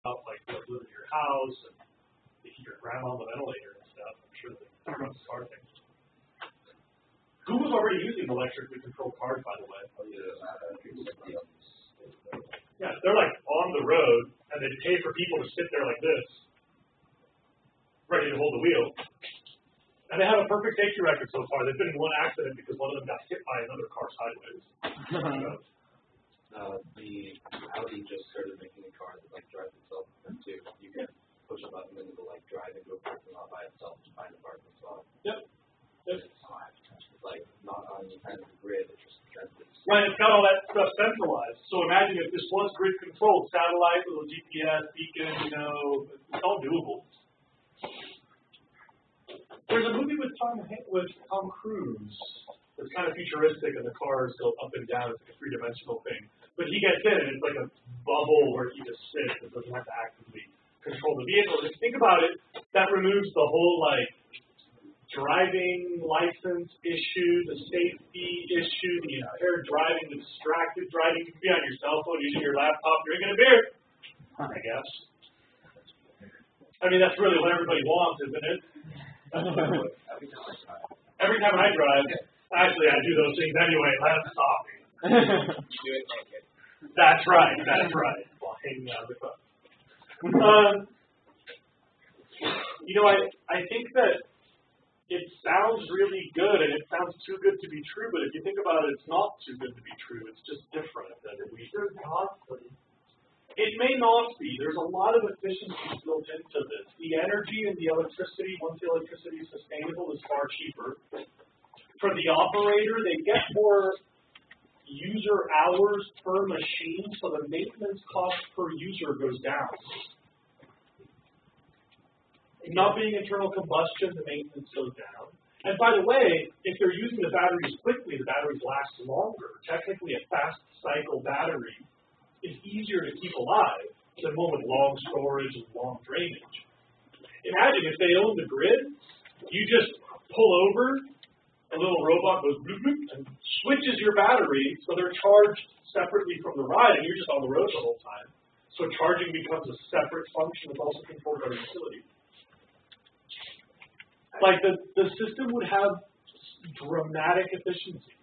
out, like live in your house and you keep your grandma on the ventilator and stuff. I'm sure they run car things. Google's already using electrically controlled cars, by the way. Yeah, they're like on the road, and they pay for people to sit there like this, ready to hold the wheel. And they have a perfect safety record so far. They've been in one accident because one of them got hit by another car sideways. The Audi just started making a car that like drives itself too. You can push a button and it'll like drive into a parking lot by itself to find a parking spot. Yep. It's like not on any kind of grid, it's just transit. Right, it's got all that stuff centralized. So imagine if this was grid controlled, satellite, little GPS, beacon, it's all doable. There's a movie with Tom Cruise that's kind of futuristic, and the cars go up and down. It's like a three-dimensional thing. But he gets in, and it's like a bubble where he just sits and doesn't have to actively control the vehicle. And if you think about it, that removes the whole like driving license issue, the safety issue, the impaired driving, the distracted driving. You can be on your cell phone, using your laptop, drinking a beer, I guess. I mean, that's really what everybody wants, isn't it? Every time I drive, actually I do those things anyway, let's stop. That's right, while hanging out of the club. I think that it sounds really good, and it sounds too good to be true, but if you think about it, it's not too good to be true. It's just different than we should. It may not be. There's a lot of efficiencies built into this. The energy and the electricity, once the electricity is sustainable, is far cheaper. For the operator, they get more user hours per machine, so the maintenance cost per user goes down. Not being internal combustion, the maintenance goes down. And by the way, if they're using the batteries quickly, the batteries last longer. Technically, a fast cycle battery is easier to keep alive than one with long storage and long drainage. Imagine if they own the grid, you just pull over, a little robot goes bloop, bloop, and switches your battery so they're charged separately from the ride, and you're just on the road the whole time. So charging becomes a separate function that's also controlled by the utility. Like the system would have dramatic efficiency,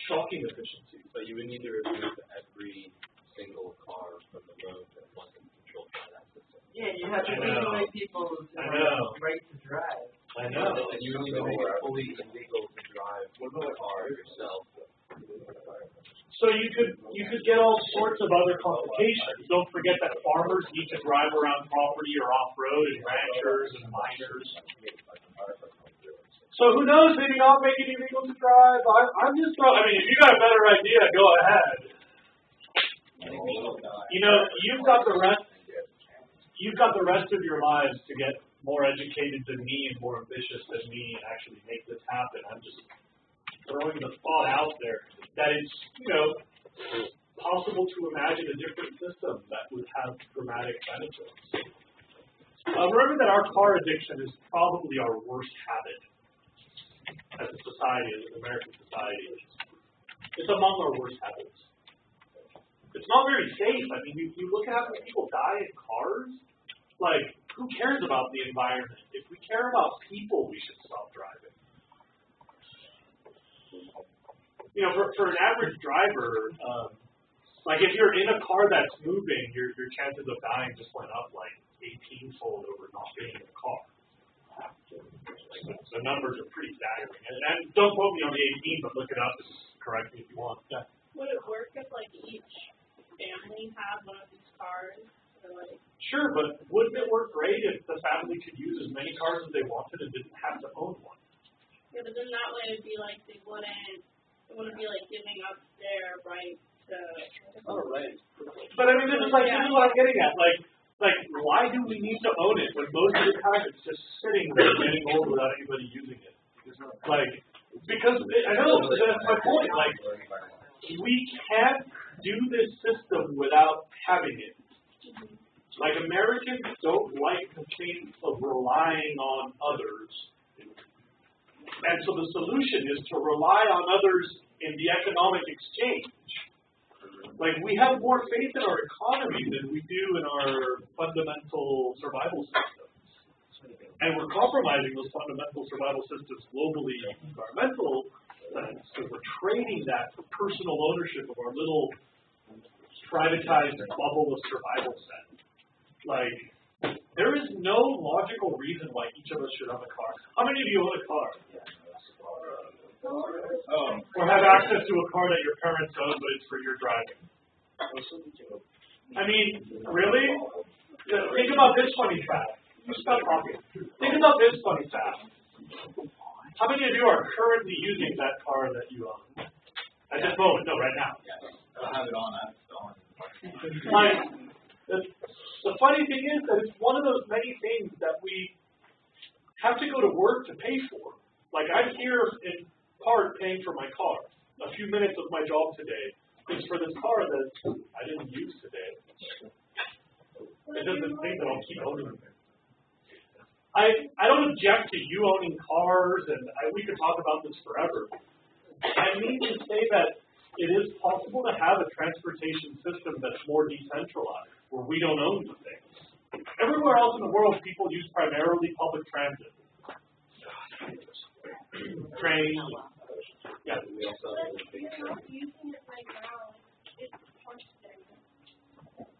shocking efficiency. But you would need to remove every single car from the road that wasn't controlled by that system. Yeah, you have to regulate people's right to drive. I know. And you don't even make it fully illegal to drive a car yourself. So you could get all sorts of other complications. Don't forget that farmers need to drive around property or off-road, and ranchers and miners. So who knows? Maybe not make it illegal to drive. I'm just throwing. I mean, if you got a better idea, go ahead. You've got the rest. You've got the rest of your lives to get more educated than me and more ambitious than me and actually make this happen. I'm just throwing the thought out there that it's, possible to imagine a different system that would have dramatic benefits. Remember that our car addiction is probably our worst habit as a society, as an American society. It's among our worst habits. It's not very safe. I mean, you look at how many people die in cars. Like, who cares about the environment? If we care about people, we should stop driving. For an average driver, like if you're in a car that's moving, your chances of dying just went up like 18-fold over not being in a car. The numbers are pretty staggering. And don't quote me on the 18, but look it up and correct me if you want. Yeah. Would it work if like each family had one of these cars? Sure, but wouldn't it work great if the family could use as many cars as they wanted and didn't have to own one? Yeah, but then that way it'd be like it wouldn't be like giving up their right to. Oh, right. But I mean, this is what I'm getting at. Like, why do we need to own it when most of the time it's just sitting there getting old without anybody using it? Like, because I know that's my point. Like, we can't do this system without having it. Like, Americans don't like the thing of relying on others. And so the solution is to rely on others in the economic exchange. Like, we have more faith in our economy than we do in our fundamental survival systems. And we're compromising those fundamental survival systems globally in environmental sense, because we're trading that for personal ownership of our little privatized bubble of survival set. Like, there is no logical reason why each of us should have a car. How many of you own a car? Or have access to a car that your parents own, but it's for your driving? I mean, really? Think about this funny fact. Stop talking. Think about this funny fact. How many of you are currently using that car that you own? At this moment? No, right now. I have it on. I have it on. Like, the funny thing is that it's one of those many things that we have to go to work to pay for. Like, I'm here in part paying for my car. A few minutes of my job today is for this car that I didn't use today. It doesn't mean that I'll keep owning it. I don't object to you owning cars, and we could talk about this forever. I mean to say that it is possible to have a transportation system that's more decentralized, where we don't own the things. Everywhere else in the world, people use primarily public transit. Trains. Yeah.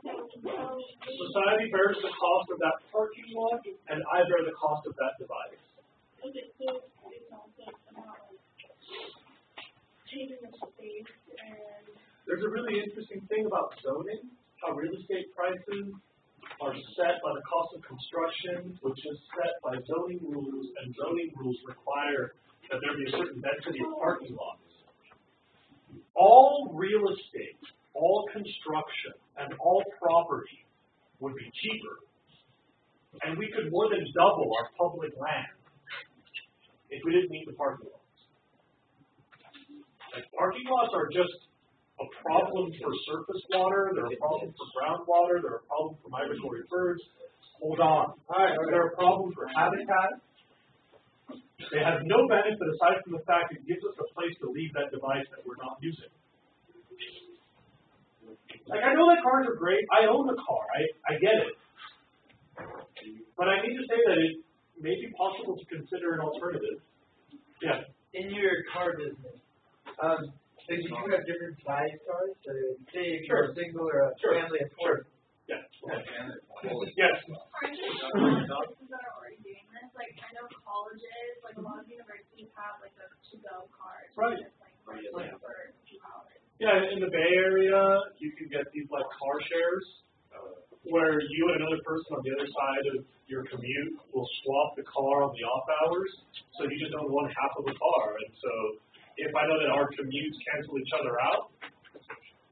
Society bears the cost of that parking lot, and I bear the cost of that device. There's a really interesting thing about zoning, how real estate prices are set by the cost of construction, which is set by zoning rules, and zoning rules require that there be a certain density of parking lots. All real estate, all construction, and all property would be cheaper. And we could more than double our public land if we didn't need the parking lots. Like, parking lots are just a problem for surface water, they're a problem for groundwater, they're a problem for migratory birds. Hold on. They're a problem for habitat. They have no benefit aside from the fact it gives us a place to leave that device that we're not using. Like, I know that cars are great. I own a car. I get it. But I need to say that it may be possible to consider an alternative. Yeah. In your car business, so do you have different size cars? So say if you're a single or a family of four. Yeah. Yes. Places that are already doing this, like I know colleges, like a lot of universities have like a to-go cars. Right. Like for 2 hours. Yeah, in the Bay Area, you can get these like car shares, where you and another person on the other side of your commute will swap the car on the off hours, so you just own one half of the car. And so, if I know that our commutes cancel each other out.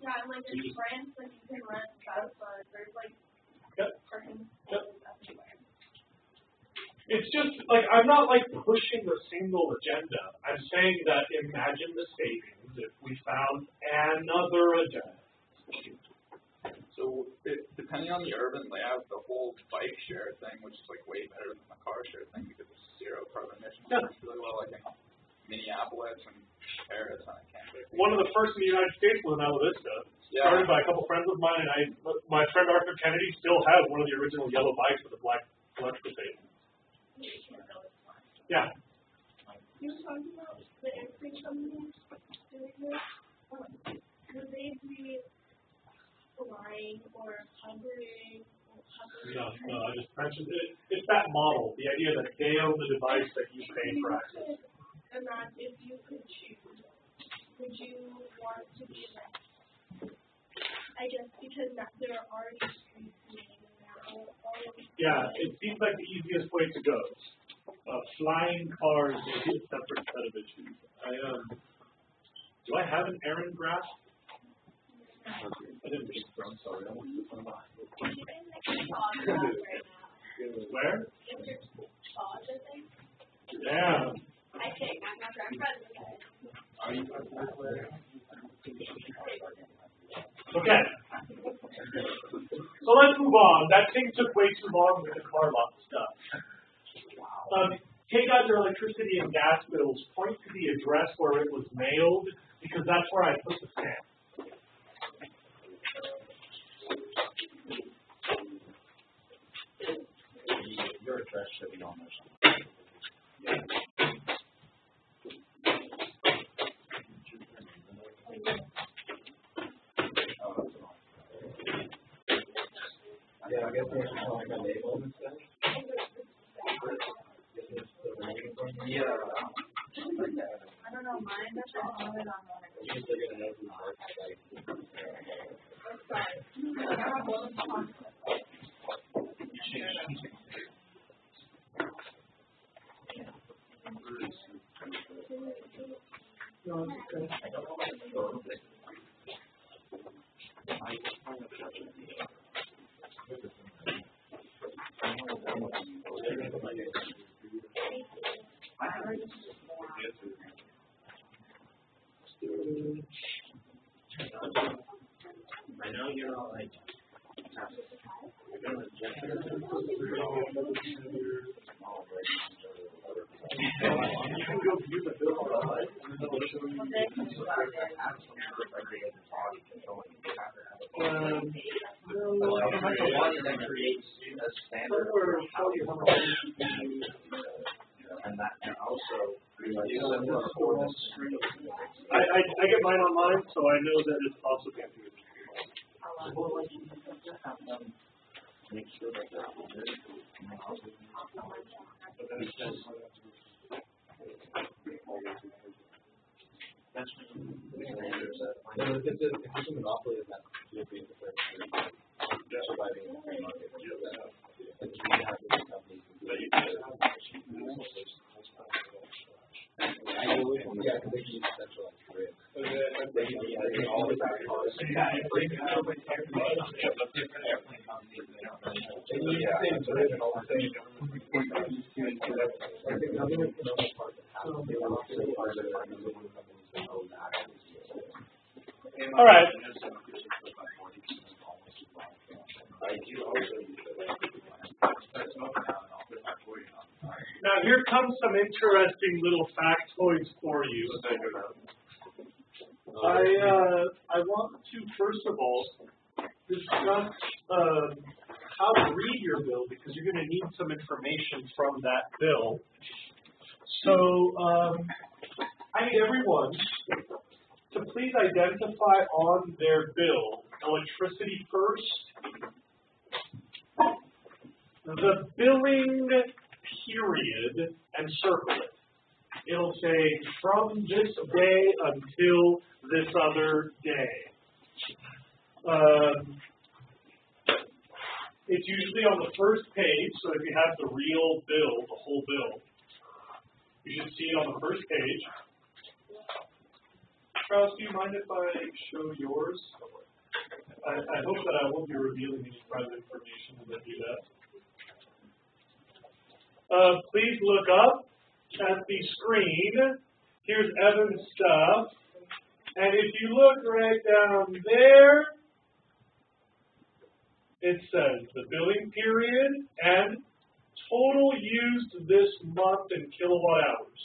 Yeah, and like in France, like you can rent Teslas. There's like parking everywhere. It's just like I'm not like pushing a single agenda. I'm saying that imagine the savings if we found another agenda. So depending on the urban layout, the whole bike share thing, which is like way better than the car share thing because it's zero carbon emissions, works really well. I think Minneapolis and Paris, and I can't think. One of the first in the United States was in Alta Vista. Started by a couple friends of mine, and my friend Arthur Kennedy still has one of the original yellow bikes with a black electrical tape. Yeah. You were talking about the airplane companies doing this. Would they be flying or hovering? No, I just mentioned it. It's that model, the idea that they own the device that you pay for access. And that if you could choose, would you want to be like, I guess because there are already streets and yeah, it seems like the easiest way to go. Flying cars is a separate set of issues. Do I have an Aaron graph? I didn't read it. I'm sorry. I want to put Where? Yeah. I take my Okay. So let's move on. That thing took way too long with the car lot stuff. Take out your electricity and gas bills. Point to the address where it was mailed, because that's where I put the stamp. refresh should be on there. Yeah, I guess there's like a label instead. Yeah. I don't know, mine doesn't have it on one. It's just they're gonna know who's I know you're all like, you're gonna reject it. You can go view the bill online. And that can also I get mine online, so I know that it's also can't do it. Make sure that they're all good. That's if it's a monopoly, then you'll be surviving in the free market. And you have to do companies. Yeah, because they use centralized grid. They can all the back cars. Different airplane companies. They use the same grid and all the same. I think government can only part of how they want to say part of the companies that own that. All right. I do also use Now here comes some interesting little factoids for you. I want to first of all discuss how to read your bill because you're going to need some information from that bill. So I need everyone to please identify on their bill electricity first, the billing period, and circle it. It'll say from this day until this other day. It's usually on the first page, so if you have the real bill, the whole bill, you should see it on the first page. Charles, do you mind if I show yours? I hope that I won't be revealing any private information as I do that. Please look up at the screen. Here's Evan's stuff. And if you look right down there, it says the billing period and total used this month in kilowatt hours.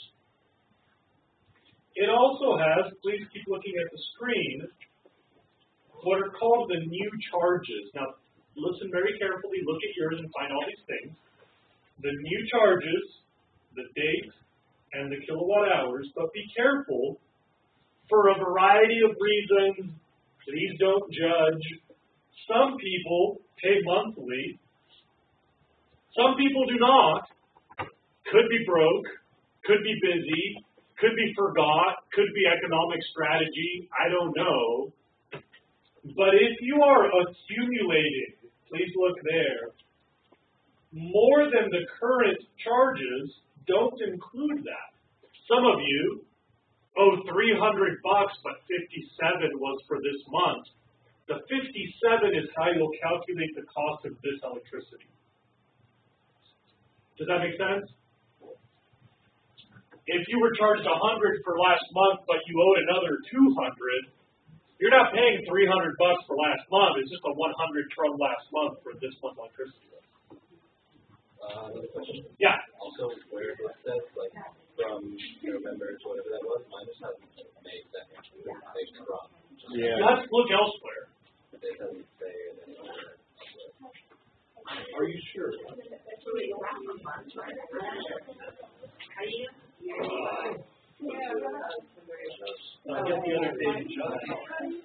It also has, please keep looking at the screen, what are called the new charges. Now, listen very carefully, look at yours and find all these things. The new charges, the date, and the kilowatt hours, but be careful, for a variety of reasons, please don't judge. Some people pay monthly. Some people do not. Could be broke, could be busy, could be forgot, could be economic strategy, I don't know. But if you are accumulating, please look there, more than the current charges, don't include that. Some of you owe $300, but 57 was for this month. The 57 is how you'll calculate the cost of this electricity. Does that make sense? If you were charged $100 for last month, but you owed another $200, you're not paying $300 for last month. It's just a $100 from last month for this month's electricity. Another question? Yeah. Also, where it says, like, from November to whatever that was, mine just hasn't made that actually. Yeah. You have to look elsewhere. It doesn't say it anywhere. Are you sure? Yeah. I'll get the other day to jump.